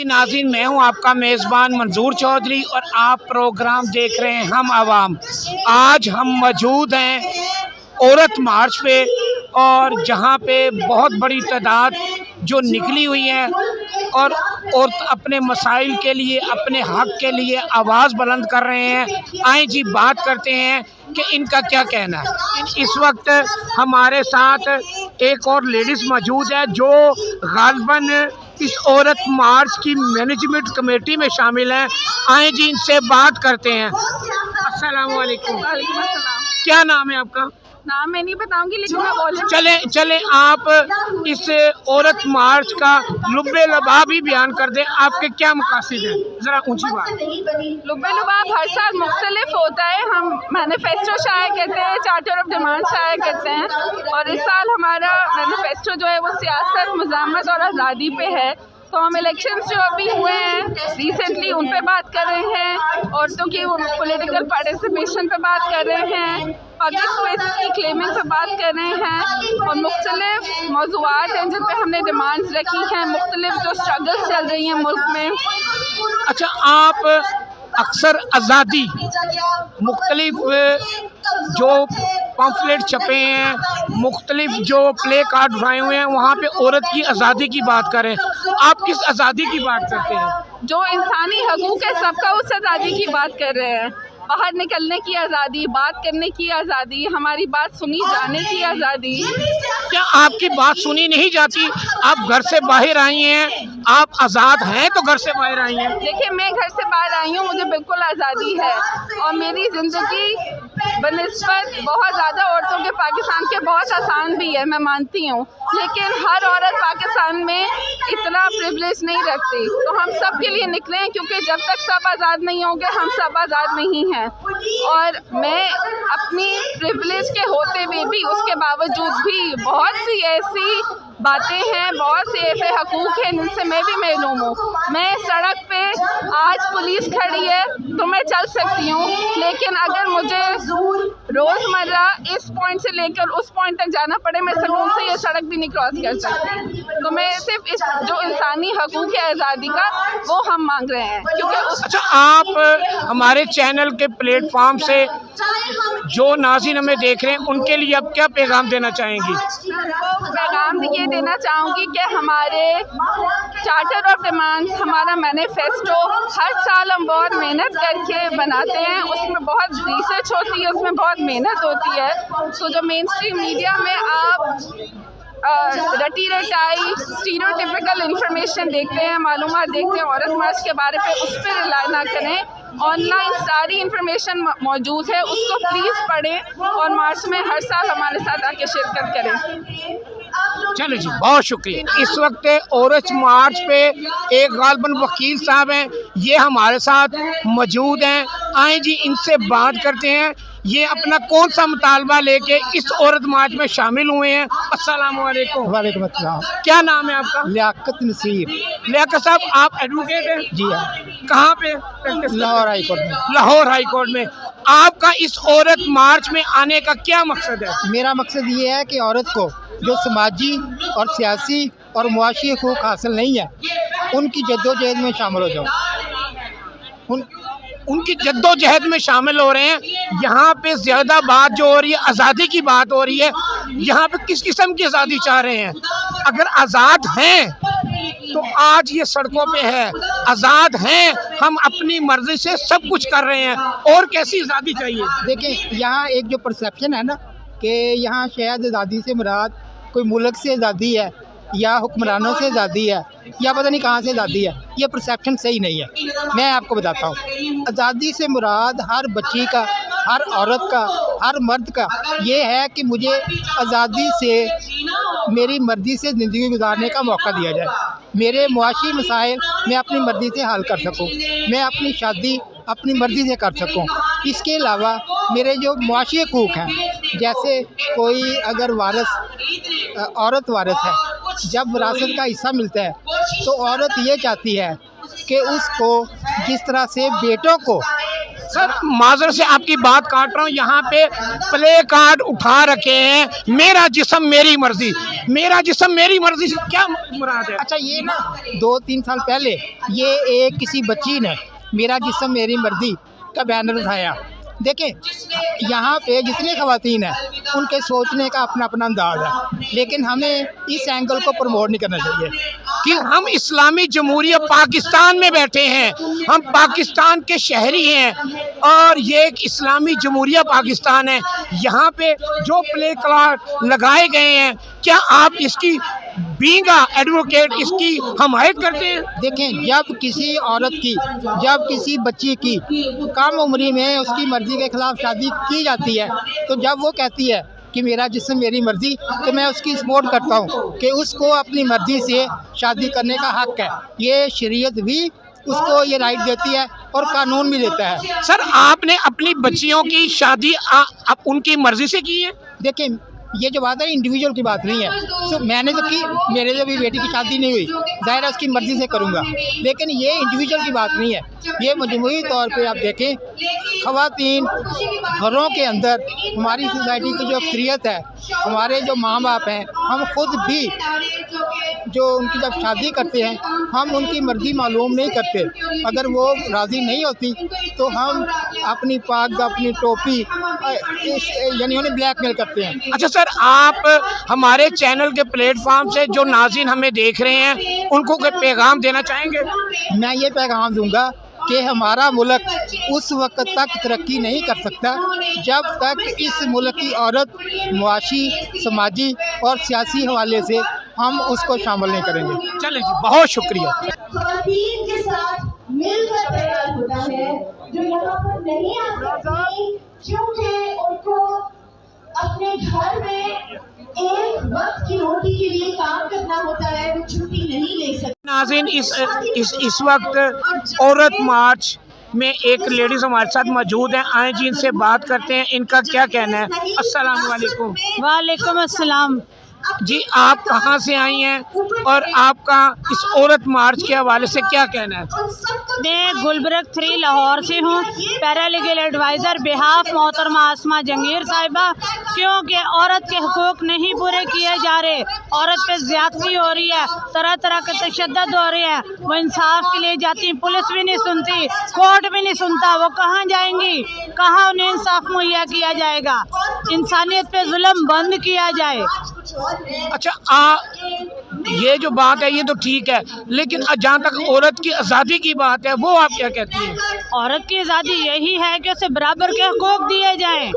नाज़रीन, मैं हूं आपका मेज़बान मंजूर चौधरी और आप प्रोग्राम देख रहे हैं हम आवाम। आज हम मौजूद हैं औरत मार्च पे, और जहां पे बहुत बड़ी तादाद जो निकली हुई है और अपने मसाइल के लिए, अपने हक़ के लिए आवाज़ बुलंद कर रहे हैं। आए जी बात करते हैं कि इनका क्या कहना है। इस वक्त हमारे साथ एक और लेडीज़ मौजूद है जो गालिबन इस औरत मार्च की मैनेजमेंट कमेटी में शामिल हैं। आए जी इनसे बात करते हैं। अस्सलाम वालेकुम। वालेकुम अस्सलाम। क्या नाम है आपका? नाम मैं नहीं बताऊंगी, लेकिन मैं बोलूं। चले आप इस औरत मार्च का लुब्बे लबाब ही बयान कर दें। आपके क्या मकासद हैं? ज़रा ऊंची बात। लुब्बे लबाब हर साल मुख्तलिफ होता है। हम मैनिफेस्टो शाया करते हैं, चार्टर ऑफ डिमांड शाया करते हैं, और इस साल हमारा मैनिफेस्टो जो है वो सियासत, मज़ामत और आज़ादी पे है। तो हम इलेक्शंस जो अभी हुए हैं रिसेंटली उन पे बात कर रहे हैं, औरतों की पॉलिटिकल पार्टिसिपेशन पे बात कर रहे हैं, पब्लिक स्पेसेस की क्लेमिंग पे बात कर रहे हैं, और मुख्तलिफ मौज़ूआत हैं जिन पे हमने डिमांड्स रखी हैं, मुख्तलिफ जो स्ट्रगल्स चल रही हैं मुल्क में। अच्छा, आप अक्सर आज़ादी, मुख्तलिफ जो पम्फलेट छपे हैं, मुख्तलिफ जो प्ले कार्ड उठाए हुए हैं, वहाँ पे औरत की आज़ादी की बात करें। आप किस आज़ादी की बात करते हैं? जो इंसानी हकूक़ है सबका, उस आज़ादी की बात कर रहे हैं। बाहर निकलने की आज़ादी, बात करने की आज़ादी, हमारी बात सुनी जाने की आज़ादी। क्या आपकी बात सुनी नहीं जाती? आप घर से बाहर आई हैं, आप आज़ाद हैं तो घर से बाहर आई हैं। देखिए, मैं घर से बाहर आई हूँ, मुझे बिल्कुल आज़ादी है, और मेरी ज़िंदगी बनिस्बत बहुत ज़्यादा औरतों के पाकिस्तान के बहुत आसान भी है, मैं मानती हूँ, लेकिन हर औरत पाकिस्तान में इतना प्रिविलेज नहीं रखती। तो हम सब के लिए निकले हैं, क्योंकि जब तक सब आज़ाद नहीं होंगे हम सब आज़ाद नहीं हैं। और मैं अपनी प्रिविलेज के होते हुए भी, उसके बावजूद भी बहुत सी ऐसी बातें हैं, बहुत से ऐसे हकूक़ हैं जिनसे मैं भी महरूम हूँ। मैं सड़क पे आज पुलिस खड़ी है तो मैं चल सकती हूँ, लेकिन अगर मुझे रोज़मर्रा इस पॉइंट से लेकर उस पॉइंट तक जाना पड़े, मैं सुकून से ये सड़क भी नहीं क्रॉस कर सकती। तो मैं सिर्फ इस जो इंसानी हकूक़ है आज़ादी का, वो हम मांग रहे हैं, क्योंकि अच्छा, आप हमारे चैनल के प्लेटफॉर्म से जो नाज़रीन हमें देख रहे हैं उनके लिए आप क्या पैगाम देना चाहेंगी? पैगाम ये देना चाहूँगी कि हमारे चार्टर ऑफ डिमांड्स, हमारा मैनिफेस्टो हर साल हम बहुत मेहनत करके बनाते हैं, उसमें बहुत रिसर्च होती है, उसमें बहुत मेहनत होती है। तो जो मेन स्ट्रीम मीडिया में आप रटी रटाई स्टीरियोटिपिकल इन्फॉर्मेशन देखते हैं, मालूमात देखते हैं औरत मार्च के बारे में, उस पर रिलाई ना करें। ऑनलाइन सारी इन्फॉर्मेशन मौजूद है, उसको प्लीज़ पढ़ें और मार्च में हर साल हमारे साथ आके शिरकत करें। चलो जी, बहुत शुक्रिया। इस वक्त औरत मार्च पे एक गालिबन वकील साहब हैं, ये हमारे साथ मौजूद हैं। आए जी इनसे बात करते हैं, ये अपना कौन सा मुतालबा लेके इस औरत मार्च में शामिल हुए हैं। अस्सलाम वालेकुम। वालेकुम अस्सलाम। क्या नाम है आपका? लियाकत नसीर। लियाकत साहब, आप एडवोकेट हैं? जी हाँ। कहाँ पे प्रैक्टिस? लाहौर हाई कोर्ट में। लाहौर हाई कोर्ट में। आपका इस औरत मार्च में आने का क्या मकसद है? मेरा मकसद ये है कि औरत को जो समाजी और सियासी और मुआशी हकूक़ हासिल नहीं है, उनकी जद्दोजहद में शामिल हो जाऊँ। उनकी जद्दोजहद में शामिल हो रहे हैं। यहाँ पे ज़्यादा बात जो हो रही है आज़ादी की बात हो रही है। यहाँ पे किस किस्म की आज़ादी चाह रहे हैं? अगर आज़ाद हैं तो आज ये सड़कों पे है, आज़ाद हैं, हम अपनी मर्ज़ी से सब कुछ कर रहे हैं, और कैसी आज़ादी चाहिए? देखें, यहाँ एक जो परसेप्शन है ना कि यहाँ शायद आज़ादी से मुराद कोई मुल्क से आज़ादी है या हुक्मरानों से आज़ादी है या पता नहीं कहाँ से आज़ादी है, ये परसेप्शन सही नहीं है। मैं आपको बताता हूँ, आज़ादी से मुराद हर बच्ची का, हर औरत का, हर मर्द का ये है कि मुझे आज़ादी से मेरी मर्ज़ी से ज़िंदगी गुजारने का मौका दिया जाए, मेरे मुआशी मसाइल मैं अपनी मर्ज़ी से हल कर सकूँ, मैं अपनी शादी अपनी मर्ज़ी से कर सकूँ। इसके अलावा मेरे जो मुआशी हकूक़ हैं, जैसे कोई अगर वारिस औरत वारिस है, जब विरासत का हिस्सा मिलता है तो औरत ये चाहती है कि उसको जिस तरह से बेटों को। सर माजर से आपकी बात काट रहा हूँ, यहाँ पे प्ले कार्ड उठा रखे हैं, मेरा जिस्म मेरी मर्जी। मेरा जिस्म मेरी मर्जी से क्या मुराद है? अच्छा, ये ना 2-3 साल पहले ये एक किसी बच्ची ने मेरा जिस्म मेरी मर्जी का बैनर उठाया। देखें, यहाँ पे जितनी ख़वातीन हैं उनके सोचने का अपना अपना अंदाज़ है, लेकिन हमें इस एंगल को प्रमोट नहीं करना चाहिए कि हम इस्लामी जमहूरियत पाकिस्तान में बैठे हैं, हम पाकिस्तान के शहरी हैं और ये एक इस्लामी जमहूरियत पाकिस्तान है। यहाँ पे जो प्ले कार्ड लगाए गए हैं, क्या आप इसकी बींगा एडवोकेट इसकी हमायत करते हैं? देखें, जब किसी औरत की, जब किसी बच्ची की कम उम्री में उसकी मर्ज़ी के ख़िलाफ़ शादी की जाती है, तो जब वो कहती है कि मेरा जिस्म मेरी मर्ज़ी, तो मैं उसकी सपोर्ट करता हूँ कि उसको अपनी मर्ज़ी से शादी करने का हक़ है। ये शरीयत भी उसको ये राइट देती है और कानून भी देता है। सर आपने अपनी बच्चियों की शादी आप उनकी मर्जी से की है? देखें, ये जो बात है इंडिविजुअल की बात नहीं है। तो मैंने तो की, मेरे से भी बेटी की शादी नहीं हुई, ज़ाहिर है उसकी मर्ज़ी से करूँगा, लेकिन ये इंडिविजुअल की बात नहीं है। ये मजमूई तौर पे आप देखें, ख़वातीन घरों के अंदर हमारी सोसाइटी की जो अक्सरियत है, हमारे जो माँ बाप हैं, हम खुद भी जो उनकी जब शादी करते हैं हम उनकी मर्ज़ी मालूम नहीं करते। अगर वो राज़ी नहीं होती तो हम अपनी पग, अपनी टोपी यानी उन्हें ब्लैकमेल करते हैं। अच्छा सर, आप हमारे चैनल के प्लेटफॉर्म से जो नाज़रीन हमें देख रहे हैं उनको कोई पैगाम देना चाहेंगे? मैं ये पैगाम दूंगा कि हमारा मुल्क उस वक्त तक तरक्की नहीं कर सकता जब तक इस मुल्क की औरत मुआशी, समाजी और सियासी हवाले से हम उसको शामिल नहीं करेंगे। चलें जी, बहुत शुक्रिया। ख़वातीन के साथ मिलकर तैयार होता है जो यहाँ पर नहीं आ सकती क्योंकि उनको अपने घर में एक वक्त की रोटी के लिए काम करना होता है, वो छुट्टी नहीं ले सकते। नाज़रीन, इस वक्त औरत मार्च में एक लेडीज़ हमारे साथ मौजूद हैं, आए जी इनसे बात करते हैं, इनका क्या कहना है। अस्सलाम वालेकुम। वालेकुम अस्सलाम। जी, आप कहाँ से आई हैं और आपका इस औरत मार्च के हवाले से क्या कहना है? मैं गुलबर्ग 3 लाहौर से हूँ, पैरालीगल एडवाइज़र बिहाफ मोहतरमा आसमा जंगीर साहिबा। क्योंकि औरत के हकूक़ नहीं पूरे किए जा रहे, औरत पे ज़्यादती हो रही है, तरह तरह के तशद्दुद हो रहे हैं। वो इंसाफ के लिए जाती, पुलिस भी नहीं सुनती, कोर्ट भी नहीं सुनता, वो कहाँ जाएंगी, कहाँ उन्हें इंसाफ मुहैया किया जाएगा? इंसानियत पे जुल्म बंद किया जाए। अच्छा, ये जो बात है ये तो ठीक है, लेकिन जहाँ तक औरत की आज़ादी की बात है वो आप क्या कहती हैं? औरत की आज़ादी यही है कि उसे बराबर के हकूक़ दिए जाएं।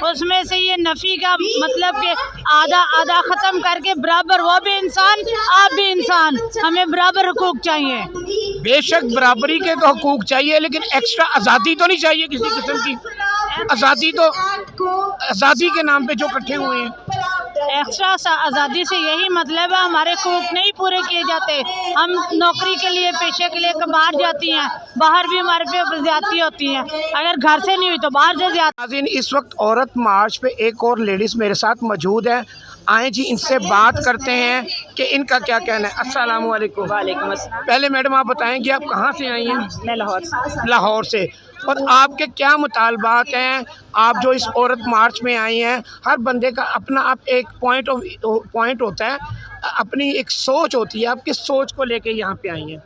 उसमें से ये नफ़ी का मतलब कि आधा आधा ख़त्म करके बराबर, वो भी इंसान आप भी इंसान, हमें बराबर हकूक़ चाहिए। बेशक बराबरी के तो हकूक़ चाहिए, लेकिन एक्स्ट्रा आज़ादी तो नहीं चाहिए किसी किस्म की। आज़ादी तो आज़ादी के नाम पे जो इकट्ठे हुए हैं, एक्स्ट्रा आज़ादी से यही मतलब है हमारे हकूक़ नहीं पूरे किए जाते। हम नौकरी के लिए, पेशे के लिए बाहर जाती हैं, बाहर भी हमारे पे ज़्यादती होती है, अगर घर से नहीं हुई तो बाहर से ज़्यादती। इस वक्त औरत मार्च पे एक और लेडीज़ मेरे साथ मौजूद है, आए जी इनसे बात करते हैं कि इनका क्या कहना है। अस्सलाम वालेकुम। वालेकुम अस्सलाम। पहले मैडम आप बताएं कि आप कहाँ से आई हैं? मैं लाहौर से। लाहौर से। और आपके क्या मुतालबात हैं? आप जो इस औरत मार्च में आई हैं, हर बंदे का अपना आप एक पॉइंट होता है, अपनी एक सोच होती है, आप किस सोच को लेके यहाँ पे आई हैं?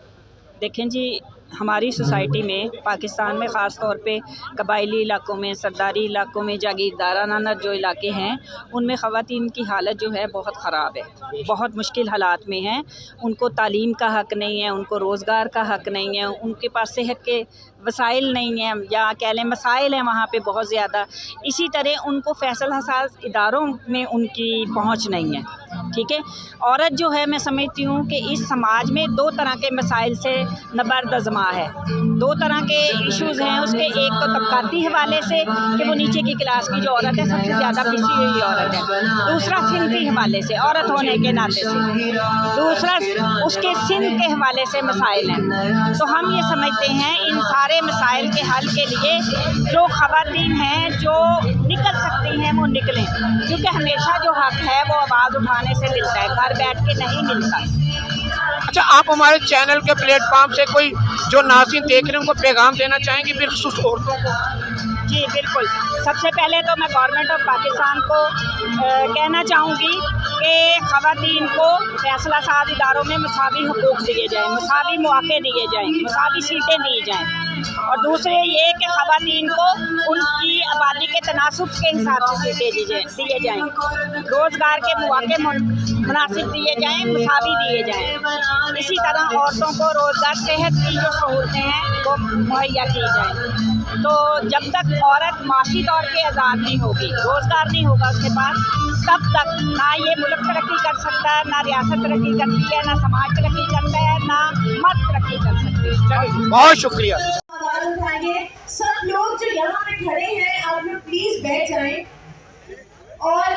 देखें जी, हमारी सोसाइटी में, पाकिस्तान में ख़ास तौर पे कबायली इलाकों में, सरदारी इलाकों में, जागीरदाराना जो इलाके हैं उनमें ख़वातीन की हालत जो है बहुत ख़राब है, बहुत मुश्किल हालात में हैं। उनको तालीम का हक़ नहीं है, उनको रोज़गार का हक़ नहीं है, उनके पास सेहत के वसाइल नहीं हैं, या कह लें मसाइल हैं वहाँ पे बहुत ज़्यादा। इसी तरह उनको फ़ैसल हसास इदारों में उनकी पहुँच नहीं है। ठीक है। औरत जो है मैं समझती हूँ कि इस समाज में दो तरह के मसाइल से नबर्दज़मा है, दो तरह के इश्यूज़ हैं उसके। एक तो तबकाती हवाले से कि वो नीचे की क्लास की जो औरत है सबसे ज़्यादा पिसी हुई औरत है, दूसरा सिंधी हवाले से औरत होने के नाते से, दूसरा उसके सिंध के हवाले से मसाइल हैं। तो हम ये समझते हैं इन सारे मसाइल के हल के लिए जो ख़वातीन हैं जो निकल सकती हैं वो निकलें, क्योंकि हमेशा जो हक़ है वो आवाज़ उठाने से मिलता है, घर बैठ के नहीं मिलता। अच्छा, आप हमारे चैनल के प्लेटफॉर्म से कोई जो नाज़रीन देख रहे हैं उनको पैगाम देना चाहेंगे बिलखुसूस औरतों को? जी बिल्कुल। सबसे पहले तो मैं गवर्नमेंट ऑफ पाकिस्तान को कहना चाहूँगी कि ख़वातीन को फैसला साज इदारों में मसावी हुकूक दिए जाएँ, मसावी मौक़े दिए जाएँ, मसावी सीटें दी जाएँ। और दूसरे ये कि ख़वातीन को उनकी आबादी के तनासुब के हिसाब से सीटें दिए जाएँ, रोज़गार के मौक़े मुनासिब दिए जाएँ, मसावी दिए जाएँ। इसी तरह औरतों को रोज़गार, सेहत की जो सहूलतें हैं वो मुहैया की जाएँ। तो जब तक औरत माशी तौर पे आज़ाद नहीं होगी, रोज़गार नहीं होगा उसके पास, तब तक ना ये मुल्क तरक्की कर सकता है, ना रियासत तरक्की करती है, ना समाज तरक्की करता है, ना मर्द तरक्की कर सकते हैं। बहुत शुक्रिया। सवाल उठाएंगे। सब लोग जो यहाँ पे खड़े हैं आप लोग प्लीज बैठ जाएं, और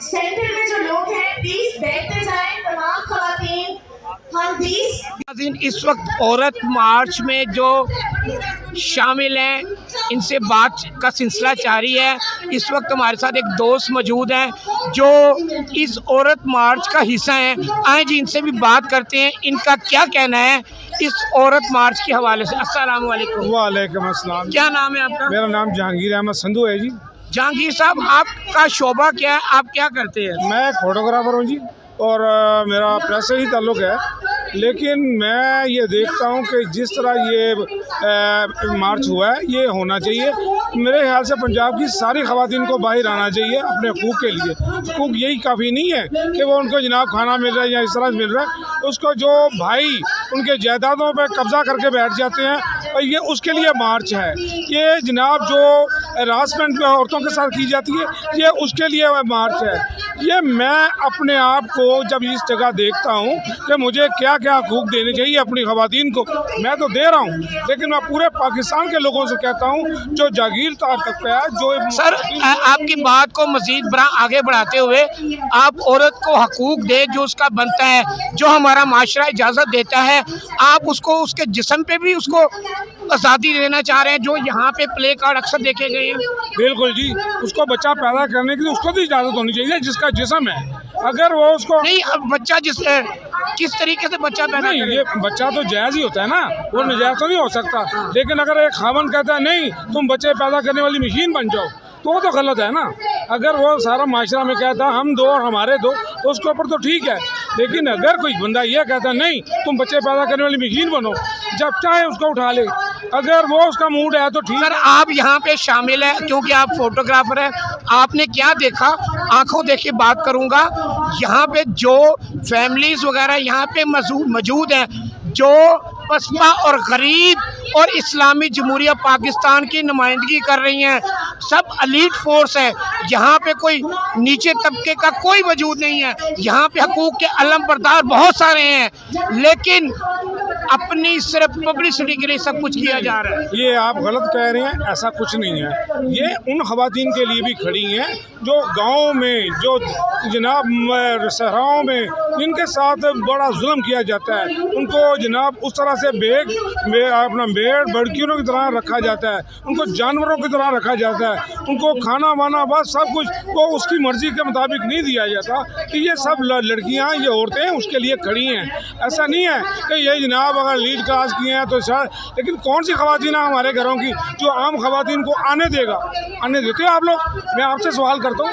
सेंटर में जो लोग हैं प्लीज बैठते जाएं। तमाम ख़वातीन हम इस वक्त औरत मार्च में जो शामिल हैं इनसे बात का सिलसिला जारी है। इस वक्त हमारे साथ एक दोस्त मौजूद हैं जो इस औरत मार्च का हिस्सा हैं। आए जी इनसे भी बात करते हैं, इनका क्या कहना है इस औरत मार्च के हवाले से। अस्सलाम वालेकुम। वालेकुम अस्सलाम। क्या नाम है आपका? मेरा नाम जहांगीर अहमद संधू है जी। जहांगीर साहब, आपका शोबा क्या है, आप क्या करते हैं? मैं एक फोटोग्राफर हूँ जी, और मेरा प्रेस से ही ताल्लुक़ है। लेकिन मैं ये देखता हूँ कि जिस तरह ये मार्च हुआ है ये होना चाहिए। मेरे ख्याल से पंजाब की सारी ख़वातीन को बाहर आना चाहिए अपने हकूक़ के लिए। हकूक़ यही काफ़ी नहीं है कि वो उनको जनाब खाना मिल रहा है या इस तरह मिल रहा है, उसको जो भाई उनके जायदादों पर कब्ज़ा करके बैठ जाते हैं, और ये उसके लिए मार्च है। ये जनाब जो हरासमेंट औरतों के साथ की जाती है ये उसके लिए मार्च है। ये मैं अपने आप को जब इस जगह देखता हूँ कि मुझे क्या क्या हकूक़ देने चाहिए अपनी ख़वातीन को, मैं तो दे रहा हूँ, लेकिन मैं पूरे पाकिस्तान के लोगों से कहता हूँ जो जागीरदार तबका है, जो सर आपकी बात को मज़ीद आगे बढ़ाते हुए आप औरत को हकूक़ दे जो उसका बनता है, जो हमारा माशरा इजाज़त देता है, आप उसको उसके जिस्म पे भी उसको आज़ादी देना चाह रहे हैं जो यहाँ पे प्ले कार्ड अक्सर देखे गए हैं। बिल्कुल जी, उसको बच्चा पैदा करने के लिए उसको भी इजाज़त होनी चाहिए जिसका जिस्म है। अगर वो उसको नहीं, अब बच्चा किस तरीके से बच्चा पैदा नहीं, करे? ये बच्चा तो जायज़ ही होता है ना, वो नाजायज़ तो नहीं हो सकता। लेकिन अगर एक खावन कहता है नहीं तुम बच्चे पैदा करने वाली मशीन बन जाओ, तो वो तो गलत है ना। अगर वो सारा माशरा में कहता है हम दो और हमारे दो, तो उसके ऊपर तो ठीक है। लेकिन अगर कोई बंदा ये कहता है नहीं तुम बच्चे पैदा करने वाली मशीन बनो, जब चाहे उसको उठा ले, अगर वो उसका मूड है तो ठीक। सर आप यहाँ पे शामिल हैं क्योंकि आप फोटोग्राफर हैं, आपने क्या देखा? आंखों देखे बात करूँगा, यहाँ पे जो फैमिलीज़ वगैरह यहाँ पे मौजूद हैं जो पसपा और गरीब और इस्लामी जमहूरिया पाकिस्तान की नुमाइंदगी कर रही हैं, सब एलीट फोर्स है। यहाँ पे कोई नीचे तबके का कोई वजूद नहीं है। यहाँ पे हकूक़ के अलम बरदार बहुत सारे हैं, लेकिन अपनी सिर्फ पब्लिसिटी के लिए सब कुछ किया जा रहा है। ये आप गलत कह रहे हैं, ऐसा कुछ नहीं है। ये उन ख़वातीन के लिए भी खड़ी हैं जो गाँव में, जो जनाब सहराओं में जिनके साथ बड़ा जुल्म किया जाता है, उनको जनाब उस तरह से अपना भेड़ बड़कियों की तरह रखा जाता है, उनको जानवरों की तरह रखा जाता है, उनको खाना वाना बस सब कुछ वो उसकी मर्ज़ी के मुताबिक नहीं दिया जाता। कि ये सब लड़कियां, ये औरतें उसके लिए खड़ी हैं। ऐसा नहीं है कि ये जनाब अगर लीड क्लास की हैं तो शायद, लेकिन कौन सी ख़वातीन है हमारे घरों की जो आम ख़वातीन को आने देगा? आने देते हो आप लोग? मैं आपसे सवाल करता हूँ,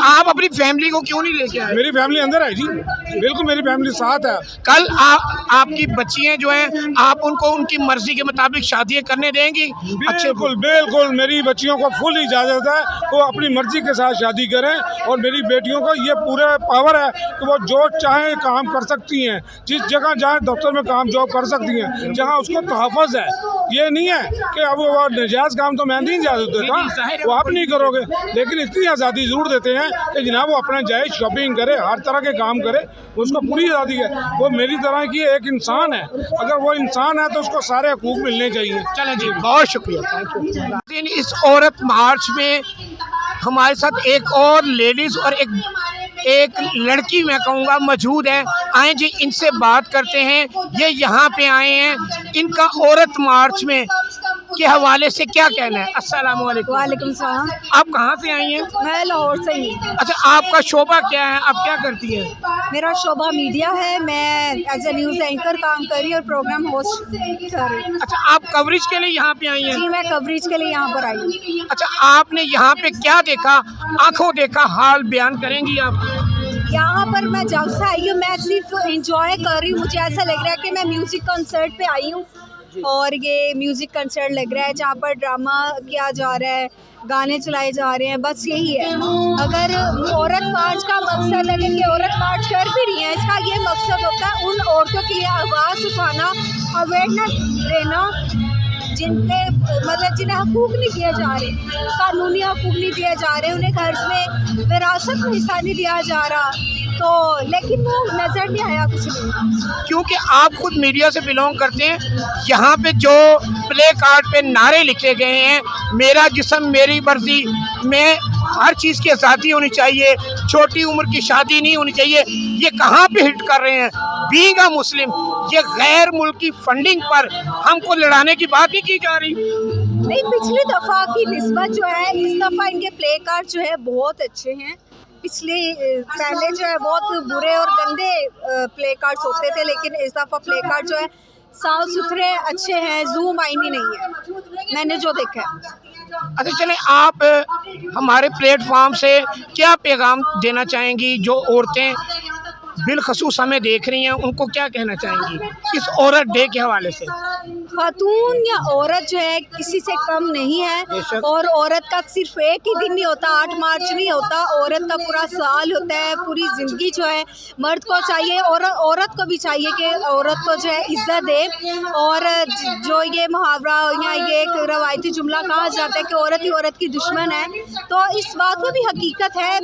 आप अपनी फैमिली को क्यों नहीं लेके आए? मेरी फैमिली अंदर है जी, बिल्कुल मेरी फैमिली साथ है। कल आपकी बच्चियां जो हैं आप उनको उनकी मर्जी के मुताबिक शादियां करने देंगी? बिल्कुल बिल्कुल, मेरी बच्चियों को फुल इजाज़त है, वो अपनी मर्जी के साथ शादी करें, और मेरी बेटियों को ये पूरा पावर है कि वो जो चाहे काम कर सकती हैं, जिस जगह जाए दफ्तर में काम जॉब कर कर सकती हैं, जहाँ उसको तहफ़्फ़ुज़ है। ये नहीं है कि अब वो नजायज़ काम तो मैं नहीं इजाज़त देता, वो आप नहीं करोगे, लेकिन इतनी आज़ादी ज़रूर देते हैं कि जनाब वो अपना जाए, शॉपिंग करे, हर तरह के काम करे, उसको पूरी आज़ादी है। वो मेरी तरह की एक इंसान है, अगर वो इंसान है तो उसको सारे हकूक़ मिलने चाहिए। चलें जी, बहुत शुक्रिया, थैंक यू। इस औरत मार्च में हमारे साथ एक और लेडीज़ और एक लड़की मैं कहूँगा मौजूद है। आए जी, इनसे बात करते हैं। ये यहाँ पे आए हैं, इनका औरत मार्च में के हवाले से क्या कहना है? अस्सलाम वालेकुम। वालेकुम सलाम। आप कहाँ से आई हैं? मैं लाहौर से ही। अच्छा, आपका शोबा क्या है, आप क्या करती हैं? मेरा शोबा मीडिया है, मैं एज ए न्यूज़ एंकर काम कर रही हूँ और प्रोग्राम होस्ट कर रही हूँ। अच्छा, आप कवरेज के लिए यहाँ पे आई हैं? जी, मैं कवरेज के लिए यहाँ पर आई हूँ। अच्छा, आपने यहाँ पे क्या देखा, आंखों देखा हाल बयान करेंगी आप? यहाँ पर मैं जब से आई हूँ मैं सिर्फ इंजॉय कर रही हूँ। मुझे ऐसा लग रहा है कि मैं म्यूज़िक कंसर्ट पे आई हूँ, और ये म्यूज़िक कंसर्ट लग रहा है जहाँ पर ड्रामा किया जा रहा है, गाने चलाए जा रहे हैं, बस यही है। अगर औरत मार्च का मकसद है कि औरत मार्च कर भी रही है, इसका ये मकसद होता है उन औरतों के लिए आवाज़ उठाना, अवेयरनेस देना जिनके मतलब जिन्हें हकूक़ नहीं दिए जा रहे, कानूनी हकूक़ नहीं दिए जा रहे, उन्हें घर में विरासत में हिस्सा नहीं दिया जा रहा, तो लेकिन वो नज़र नहीं आया कुछ नहीं। क्योंकि आप खुद मीडिया से बिलोंग करते हैं, यहाँ पे जो प्ले कार्ड पे नारे लिखे गए हैं, मेरा जिस्म मेरी मर्जी, में हर चीज़ की आज़ादी होनी चाहिए, छोटी उम्र की शादी नहीं होनी चाहिए, ये कहाँ पे हिट कर रहे हैं? बीइंग अ मुस्लिम, ये गैर मुल्की फंडिंग पर हमको लड़ाने की बात ही की जा रही। नहीं, पिछली दफ़ा की निस्बत जो है इस दफ़ा इनके प्ले कार्ड जो है बहुत अच्छे हैं। पिछले पहले जो है बहुत बुरे और गंदे प्ले कार्ड्स होते थे, लेकिन इस दफ़ा प्ले कार्ड जो है साफ़ सुथरे अच्छे हैं, जूम आईनी नहीं है, मैंने जो देखा है। अच्छा, चलें, आप हमारे प्लेटफॉर्म से क्या पैगाम देना चाहेंगी? जो औरतें बिलखसूस हमें देख रही हैं, उनको क्या कहना चाहेंगी इस औरत डे के हवाले से? खातून या औरत जो है किसी से कम नहीं है, और औरत का सिर्फ एक ही दिन नहीं होता, 8 मार्च नहीं होता, औरत का पूरा साल होता है, पूरी ज़िंदगी जो है मर्द को चाहिए और औरत को भी चाहिए कि औरत को जो है इज़्ज़त दे। और जो ये मुहावरा या ये एक रवायती जुमला कहा जाता है कि औरत ही औरत की दुश्मन है, तो इस बात में भी हकीकत है,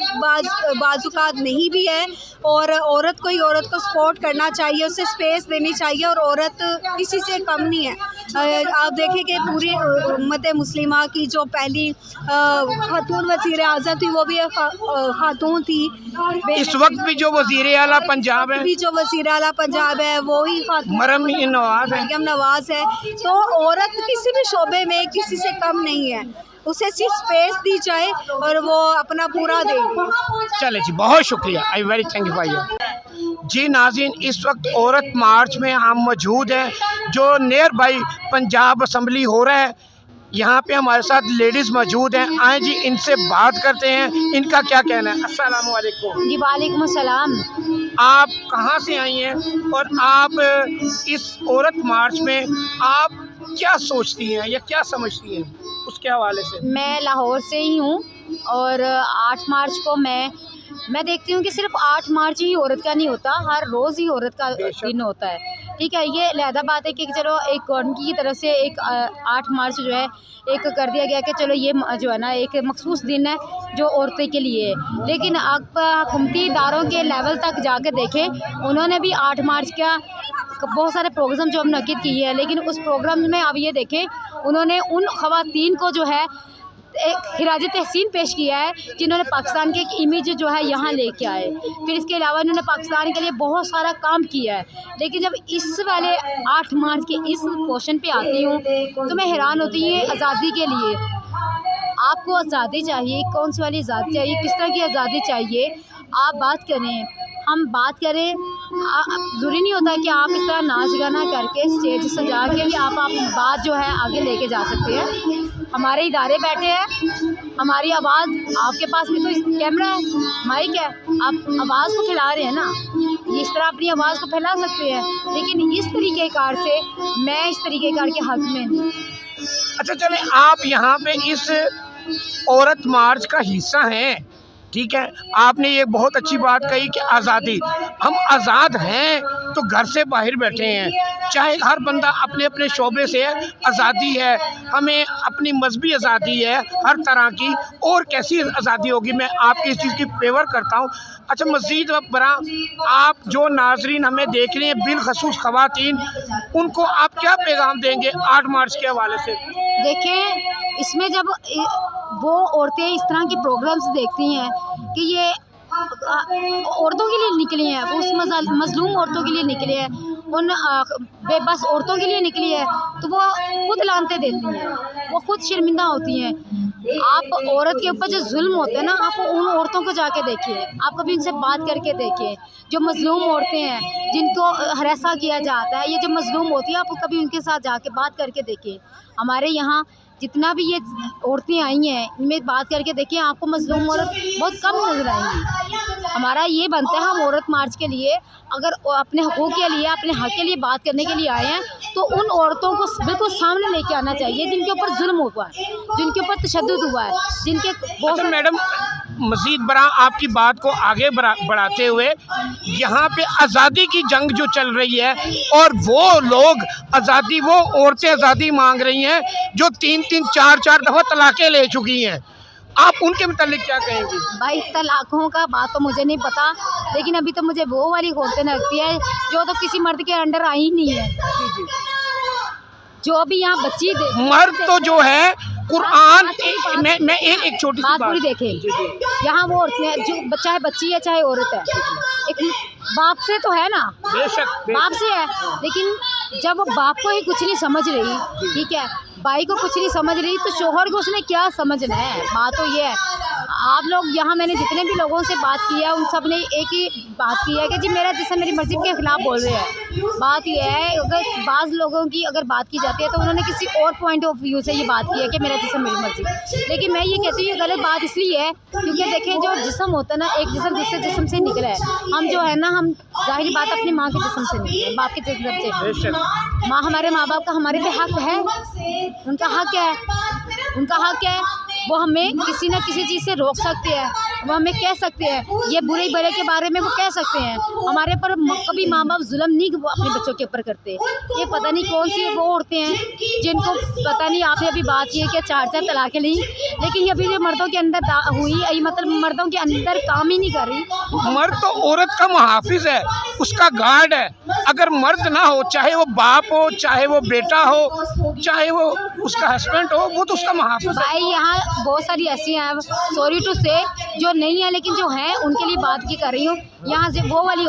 बाज़ुकात नहीं भी है, और औरत को ही औरत को सपोर्ट करना चाहिए, उसे स्पेस देनी चाहिए, और औरत किसी से कम नहीं है। आप देखें कि पूरी उम्मत मुस्लिमा की जो पहली खातून वज़ीर आज़म थी वो भी खातून थी। इस वक्त भी जो वज़ीर आला पंजाब है, भी जो वज़ीर आला पंजाब है वो ही खातून मरियम नवाज़ है। तो औरत किसी भी शोबे में किसी से कम नहीं है, उसे सिर्फ स्पेस दी जाए और वो अपना पूरा दे। चले जी, बहुत शुक्रिया, आई वेरी थैंक यू भाई। जी नाज़रीन, इस वक्त औरत मार्च में हम मौजूद हैं, जो नियर बाई पंजाब असम्बली हो रहा है। यहाँ पे हमारे साथ लेडीज़ मौजूद हैं, आए जी इनसे बात करते हैं, इनका क्या कहना है। अस्सलाम वालेकुम। जी वालेकुम सलाम। आप कहाँ से आई हैं और आप इस औरत मार्च में आप क्या सोचती हैं या क्या समझती हैं, उसके हवाले से? मैं लाहौर से ही हूँ, और 8 मार्च को मैं देखती हूँ कि सिर्फ 8 मार्च ही औरत का नहीं होता, हर रोज़ ही औरत का दिन होता है। ठीक है, ये अलहदा बात है कि चलो एक गवर्नमेंट की तरफ से एक 8 मार्च जो है एक कर दिया गया कि चलो ये जो है ना एक मखसूस दिन है जो औरतें के लिए है, लेकिन आप हुकूमती इदारों के लेवल तक जाकर देखें, उन्होंने भी 8 मार्च का बहुत सारे प्रोग्राम जो मुनक़िद किए हैं, लेकिन उस प्रोग्राम में आप ये देखें उन्होंने उन ख़वातीन को जो है एक खिराज तहसीन पेश किया है जिन्होंने पाकिस्तान के एक इमेज जो है यहाँ लेके आए। फिर इसके अलावा इन्होंने पाकिस्तान के लिए बहुत सारा काम किया है। लेकिन जब इस वाले 8 मार्च के इस क्वेश्चन पे आती हूँ तो मैं हैरान होती हूँ। आज़ादी के लिए आपको आज़ादी चाहिए, कौन सी वाली आज़ादी चाहिए, किस तरह की आज़ादी चाहिए, आप बात करें, हम बात करें। ज़रूरी नहीं होता कि आप इस तरह नाच गाना करके स्टेज सजा के भी आप बात जो है आगे लेके जा सकते हैं। हमारे इदारे बैठे हैं, हमारी आवाज़, आपके पास भी तो कैमरा है, माइक है, आप आवाज़ को फैला रहे हैं ना, इस तरह अपनी आवाज़ को फैला सकते हैं, लेकिन इस तरीक़ेकार से मैं इस तरीक़ेकार के हक़ में नहीं। अच्छा, चलें, आप यहाँ पे इस औरत मार्च का हिस्सा हैं, ठीक है, आपने ये बहुत अच्छी बात कही कि आज़ादी, हम आज़ाद हैं तो घर से बाहर बैठे हैं, चाहे हर बंदा अपने अपने शोबे से है, आज़ादी है, हमें अपनी मजहबी आज़ादी है हर तरह की, और कैसी आज़ादी होगी। मैं आपकी इस चीज़ की फेवर करता हूँ। अच्छा, मज़ीद बरा आप जो नाजरीन हमें देख रहे हैं, बिलखसूस ख़वातीन, उनको आप क्या पैगाम देंगे 8 मार्च के हवाले से? देखें, इसमें जब वो औरतें इस तरह के प्रोग्राम्स देखती हैं कि ये औरतों के लिए निकली हैं, उस मजलूम औरतों के लिए निकले हैं, उन बेबस औरतों के लिए निकली है, तो वो खुद लानते देती हैं, वो खुद शर्मिंदा होती हैं। आप औरत के ऊपर जो जुल्म होते हैं ना, आप उन औरतों को जाके देखिए, आप कभी उनसे बात करके देखिए। जो मजलूम औरतें हैं, जिनको हरासा किया जाता है, ये जो मजलूम होती है, आप कभी उनके साथ जाके बात करके देखिए। हमारे यहाँ जितना भी ये औरतें आई हैं, इनमें बात करके देखिए, आपको मजलूम औरत बहुत कम नजर आएंगी। हमारा ये बनता है, हम औरत मार्च के लिए अगर अपने हकूक़ के लिए, अपने हक़ के लिए बात करने के लिए आए हैं, तो उन औरतों को बिल्कुल सामने लेके आना चाहिए जिनके ऊपर जुल्म हुआ है, जिनके ऊपर तशद्दुद हुआ है, जिनके अच्छा मैडम, मज़ीद बरा आपकी बात को आगे बढ़ाते हुए, यहाँ पे आज़ादी की जंग जो चल रही है, और वो लोग आज़ादी, वो औरतें आज़ादी मांग रही हैं जो 3-3, 4-4 दफ़ा तलाक़ें ले चुकी हैं, आप उनके मुतालिक क्या कहेंगी? भाई, तलाक़ों का बात तो मुझे नहीं पता, लेकिन अभी तो मुझे वो वाली औरतें लगती है जो तो किसी मर्द के अंडर आई ही नहीं है। जो भी यहाँ बच्ची मर्द तो जो है कुरान, मैं एक छोटी सी बात पूरी देखें, यहाँ वो औरतें जो चाहे बच्ची है चाहे औरत है, एक बाप से तो है ना, बेशक बाप से है, लेकिन जब वो बाप को ही कुछ नहीं समझ रही, ठीक है, भाई को कुछ नहीं समझ रही, तो शोहर को उसने क्या समझना है। बात तो ये है, आप लोग यहाँ, मैंने जितने भी लोगों से बात की है, उन सब ने एक ही बात की है कि जी मेरा जिसम मेरी मर्ज़ी के ख़िलाफ़ बोल रहे हैं। बात ये है, अगर बाज़ लोगों की अगर बात की जाती है तो उन्होंने किसी और पॉइंट ऑफ व्यू से ये बात की है कि मेरा जिसम मेरी मर्ज़ी, लेकिन मैं ये कहती हूँ ये गलत बात इसलिए है क्योंकि देखें, जो जिसम होता है ना, एक जिसम दूसरे जिसम से निकला है। हम जो है ना, हम ज़ाहिर बात अपनी माँ के जिसम से निकले, बाप के जिसम से। माँ, हमारे माँ बाप का हमारे पे हक़ है, उनका हक़ है, उनका हक़ है, वो हमें किसी न किसी चीज़ से रोक सकते हैं, वो हमें कह सकते हैं, ये बुरे बड़े के बारे में वो कह सकते हैं। हमारे पर कभी माँ बाप जुल्म नहीं वो अपने बच्चों के ऊपर करते। ये पता नहीं कौन सी वो औरतें हैं जिनको पता नहीं, आपने अभी बात की है कि 4-4 तलाक़ें ली, लेकिन ये अभी जो मर्दों के अंदर हुई, मतलब मर्दों के अंदर काम ही नहीं कर रही। मर्द तो औरत का मुहाफिज है, उसका गार्ड है। अगर मर्द ना हो, चाहे वो बाप हो, चाहे वो बेटा हो, चाहे वो उसका हस्बैंड हो, वो तो उसका मुहाफिज है। भाई, यहाँ बहुत सारी ऐसी हैं, सॉरी टू से, जो नहीं है, लेकिन जो हैं उनके लिए बात की कर रही हूँ। यहाँ से वो वाली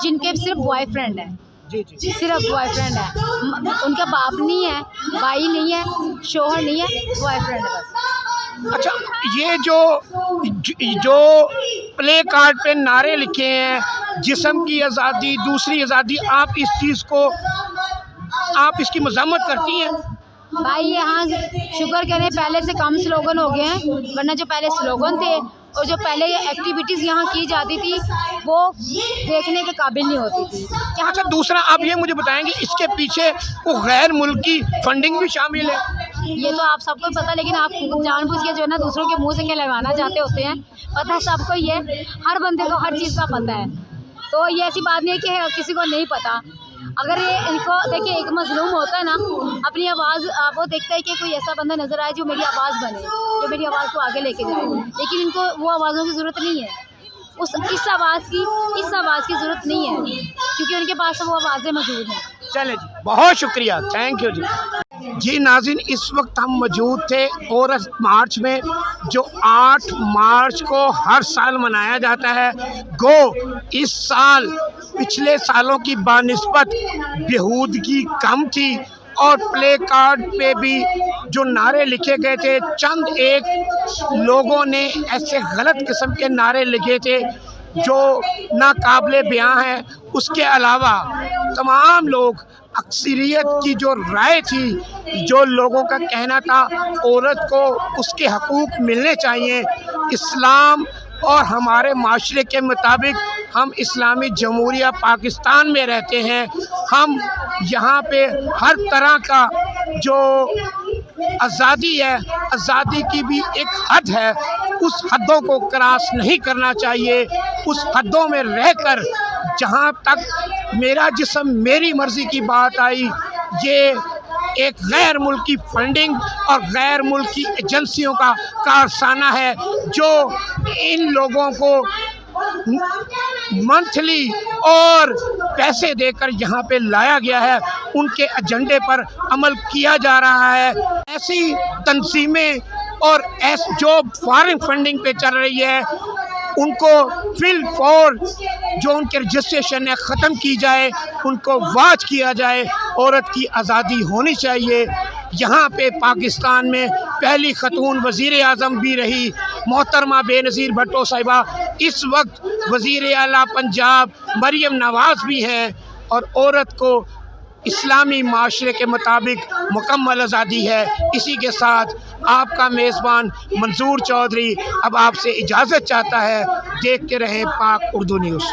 जिनके सिर्फ बॉयफ्रेंड है, सिर्फ बॉयफ्रेंड है, उनका बाप नहीं है, भाई नहीं है, शोहर नहीं है, बॉयफ्रेंड है बस। अच्छा, ये जो प्ले कार्ड पे नारे लिखे हैं, जिस्म की आज़ादी, दूसरी आज़ादी, आप इस चीज़ को, आप इसकी मज़म्मत करती हैं? भाई, यहाँ शुक्र करें पहले से कम स्लोगन हो गए हैं, वरना जो पहले स्लोगन थे और जो पहले एक्टिविटीज़ यहाँ की जाती थी वो देखने के काबिल नहीं होती थी। अच्छा, दूसरा आप ये मुझे बताएंगे, इसके पीछे वो गैर मुल्की फंडिंग भी शामिल है? ये तो आप सबको पता, लेकिन आप जानबूझ के जो है ना दूसरों के मुंह से क्या लगाना चाहते होते हैं, पता है सबको, ये हर बंदे को हर चीज़ का पता है। तो ये ऐसी बात नहीं है कि किसी को नहीं पता। अगर ये इनको देखिए, एक मजलूम होता है ना, अपनी आवाज़, वो देखता है कि कोई ऐसा बंदा नज़र आए जो मेरी आवाज़ बने, जो मेरी आवाज़ को आगे लेके जाए, लेकिन इनको वो आवाज़ों की ज़रूरत नहीं है, इस आवाज़ की ज़रूरत नहीं है, क्योंकि उनके पास वो आवाज़ें मौजूद हैं। चले जी, बहुत शुक्रिया, थैंक यू जी। नाज़रीन, इस वक्त हम मौजूद थे औरत मार्च में, जो 8 मार्च को हर साल मनाया जाता है। गो इस साल पिछले सालों की बानिस्बत बेहूदगी कम थी, और प्ले कार्ड पे भी जो नारे लिखे गए थे, चंद एक लोगों ने ऐसे गलत किस्म के नारे लिखे थे जो नाकाबिले बयां हैं। उसके अलावा तमाम लोग, अक्सरियत की जो राय थी, जो लोगों का कहना था औरत को उसके हकूक़ मिलने चाहिए, इस्लाम और हमारे माशरे के मुताबिक हम इस्लामी जमहूरिया पाकिस्तान में रहते हैं, हम यहाँ पे हर तरह का जो आज़ादी है, आज़ादी की भी एक हद है, उस हदों को क्रॉस नहीं करना चाहिए। उस हदों में रहकर जहाँ तक मेरा जिस्म मेरी मर्ज़ी की बात आई, ये एक गैर मुल्की फंडिंग और गैर मुल्की एजेंसियों का कारखाना है जो इन लोगों को मंथली और पैसे देकर यहाँ पे लाया गया है, उनके एजेंडे पर अमल किया जा रहा है। ऐसी तंजीमें और जो फॉरेन फंडिंग पे चल रही है उनको फिल फॉर जो उनके रजिस्ट्रेशन है ख़त्म की जाए, उनको वाच किया जाए। औरत की आज़ादी होनी चाहिए। यहाँ पे पाकिस्तान में पहली ख़तून वज़ीर आज़म भी रही मोहतरमा बेनज़ीर भुट्टो साहिबा, इस वक्त वज़ीर आला पंजाब मरियम नवाज़ भी हैं, और औरत को इस्लामी माशरे के मुताबिक मुकम्मल आज़ादी है। इसी के साथ आपका मेज़बान मंजूर चौधरी अब आपसे इजाज़त चाहता है। देखते रहें पाक उर्दू न्यूज़।